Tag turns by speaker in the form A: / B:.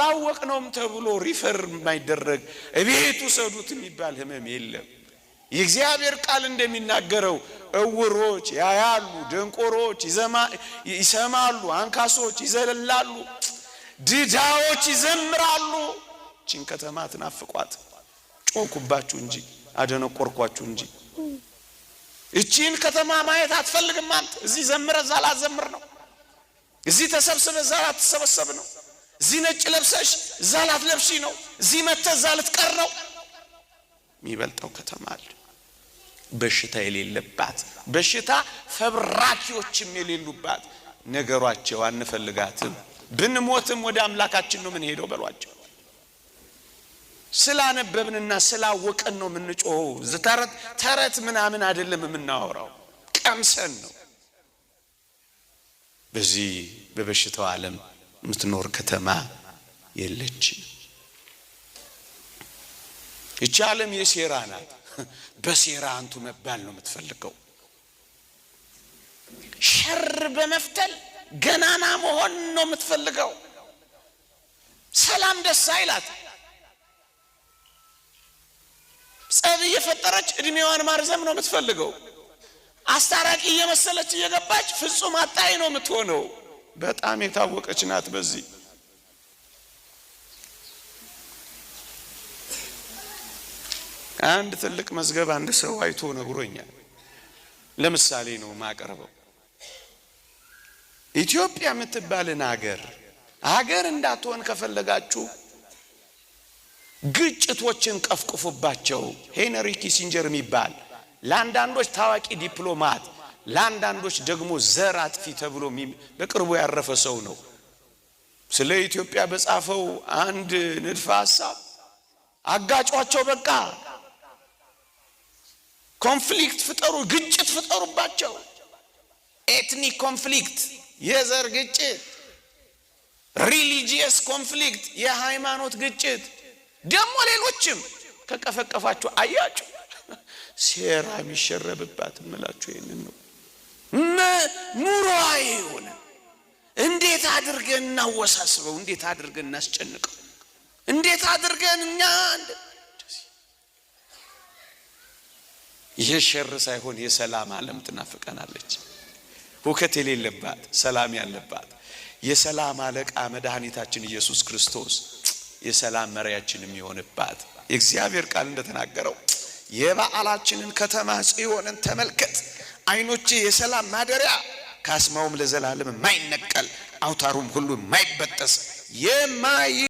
A: አላወቅነውም ተብሎ ሪፈር የማይደረግ እቤቱ ሰዱት የሚባል ህመም የለም። የእግዚአብሔር ቃል እንደሚናገረው እውሮች ያያሉ፣ ደንቆሮች ይሰማሉ፣ አንካሶች ይዘልላሉ፣ ድዳዎች ይዘምራሉ። እቺን ከተማ ትናፍቋት። ጮኩባችሁ እንጂ አደነቆርኳችሁ እንጂ እቺን ከተማ ማየት አትፈልግም አንተ። እዚህ ዘምረ እዛ ላትዘምር ነው። እዚህ ተሰብስበ እዛ ላትሰበሰብ ነው። እዚህ ነጭ ለብሰሽ እዛ ላትለብሺ ነው። እዚህ መተህ እዛ ልትቀር ነው። የሚበልጠው ከተማ አለ፣ በሽታ የሌለባት፣ በሽታ ፈብራኪዎችም የሌሉባት። ነገሯቸው አንፈልጋትም፣ ብንሞትም ወደ አምላካችን ነው ምን ሄደው በሏቸው። ስላነበብንና ስላወቀን ነው የምንጮኸው። ተረት ምናምን አይደለም የምናወራው፣ ቀምሰን ነው። በዚህ በበሽታው ዓለም የምትኖር ከተማ የለች። ይህች ዓለም የሴራ ናት። በሴራ አንቱ መባል ነው የምትፈልገው። ሸር በመፍተል ገናና መሆን ነው የምትፈልገው። ሰላም ደስ አይላት። ጸብ እየፈጠረች እድሜዋን ማርዘም ነው የምትፈልገው። አስታራቂ እየመሰለች እየገባች ፍጹም አጣይ ነው የምትሆነው። በጣም የታወቀች ናት በዚህ። አንድ ትልቅ መዝገብ አንድ ሰው አይቶ ነግሮኛል። ለምሳሌ ነው ማቀርበው። ኢትዮጵያ የምትባልን ሀገር እንዳትሆን ከፈለጋችሁ ግጭቶችን ቀፍቅፉባቸው። ሄንሪ ኪሲንጀር የሚባል ለአንዳንዶች ታዋቂ ዲፕሎማት፣ ለአንዳንዶች ደግሞ ዘር አጥፊ ተብሎ በቅርቡ ያረፈ ሰው ነው። ስለ ኢትዮጵያ በጻፈው አንድ ንድፈ ሐሳብ አጋጯቸው፣ በቃ ኮንፍሊክት ፍጠሩ፣ ግጭት ፍጠሩባቸው። ኤትኒክ ኮንፍሊክት፣ የዘር ግጭት፣ ሪሊጂየስ ኮንፍሊክት፣ የሃይማኖት ግጭት፣ ደግሞ ሌሎችም ከቀፈቀፋቸው አያችሁ ሴራ የሚሸረብባት እምላችሁ ይሄንን ነው። ኑሮ አይሆነ። እንዴት አድርገን እናወሳስበው? እንዴት አድርገን እናስጨንቀው? እንዴት አድርገን እኛ የሸር ሳይሆን የሰላም ዓለም ትናፍቀናለች። ሁከት የሌለባት ሰላም ያለባት የሰላም አለቃ መድኃኒታችን ኢየሱስ ክርስቶስ የሰላም መሪያችን የሚሆንባት የእግዚአብሔር ቃል እንደተናገረው የበዓላችንን ከተማ ጽዮንን ተመልከት፣ አይኖቼ የሰላም ማደሪያ፣ ካስማውም ለዘላለም የማይነቀል አውታሩም ሁሉ የማይበጠስ